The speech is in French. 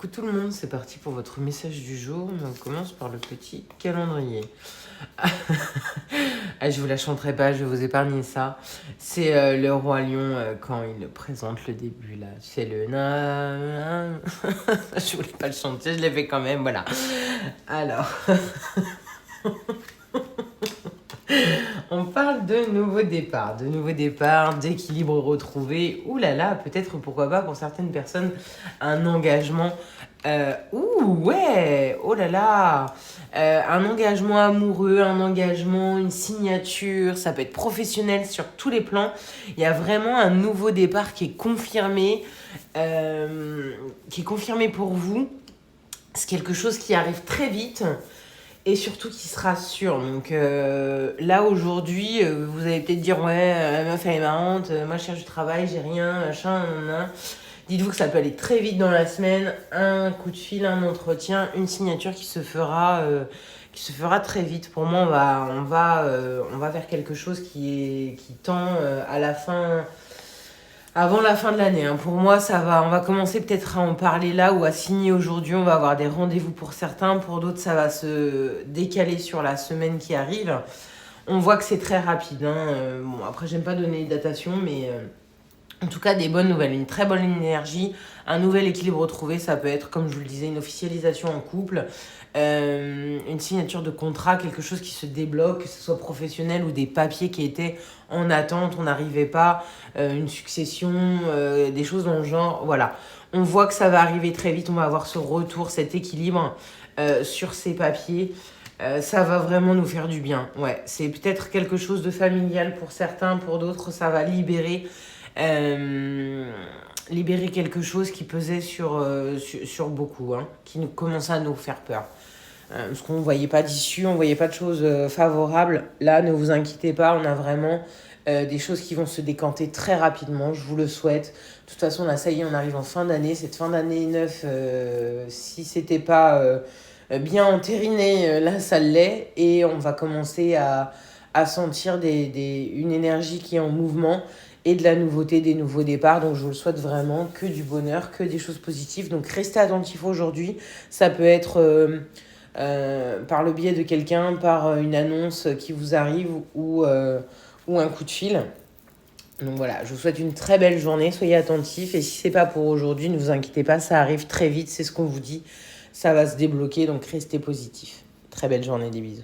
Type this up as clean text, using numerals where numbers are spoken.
Coucou tout le monde, c'est parti pour votre message du jour. Mais on commence par le petit calendrier. Je vous la chanterai pas, je vais vous épargner ça. C'est le roi lion quand il présente le début là. C'est le na. Je voulais pas le chanter, je l'ai fait quand même, voilà. Alors, on parle de nouveaux départs, d'équilibre retrouvé. Ouh là là, peut-être pourquoi pas pour certaines personnes un engagement. Ouais, oh là là, un engagement amoureux, un engagement, une signature, ça peut être professionnel sur tous les plans. Il y a vraiment un nouveau départ qui est confirmé pour vous. C'est quelque chose qui arrive très vite et surtout qui sera sûr. Donc là aujourd'hui, vous allez peut-être dire ouais, la meuf elle est marrante, moi je cherche du travail, j'ai rien, machin, nan. Dites-vous que ça peut aller très vite dans la semaine, un coup de fil, un entretien, une signature qui se fera très vite. Pour moi, on va vers quelque chose qui tend à la fin, avant la fin de l'année. Hein. Pour moi, on va commencer peut-être à en parler là ou à signer aujourd'hui. On va avoir des rendez-vous pour certains, pour d'autres, ça va se décaler sur la semaine qui arrive. On voit que c'est très rapide. Hein. Bon, après, j'aime pas donner une datation, mais en tout cas, des bonnes nouvelles, une très bonne énergie, un nouvel équilibre retrouvé. Ça peut être, comme je vous le disais, une officialisation en couple, une signature de contrat, quelque chose qui se débloque, que ce soit professionnel ou des papiers qui étaient en attente, on n'arrivait pas, une succession, des choses dans le genre. Voilà, on voit que ça va arriver très vite, on va avoir ce retour, cet équilibre sur ces papiers. Ça va vraiment nous faire du bien. Ouais, c'est peut-être quelque chose de familial pour certains, pour d'autres, ça va libérer quelque chose qui pesait sur beaucoup, hein, qui nous commençait à nous faire peur. Parce qu'on ne voyait pas d'issue, on ne voyait pas de choses favorables. Là, ne vous inquiétez pas, on a vraiment des choses qui vont se décanter très rapidement, je vous le souhaite. De toute façon, là, ça y est, on arrive en fin d'année. Cette fin d'année 9, si c'était pas bien entériné, là, ça l'est. Et on va commencer à sentir une énergie qui est en mouvement et de la nouveauté, des nouveaux départs. Donc, je vous le souhaite vraiment, que du bonheur, que des choses positives. Donc, restez attentifs aujourd'hui. Ça peut être par le biais de quelqu'un, par une annonce qui vous arrive ou un coup de fil. Donc voilà, je vous souhaite une très belle journée, soyez attentifs. Et si c'est pas pour aujourd'hui, ne vous inquiétez pas, ça arrive très vite, c'est ce qu'on vous dit. Ça va se débloquer, donc restez positifs. Très belle journée, des bisous.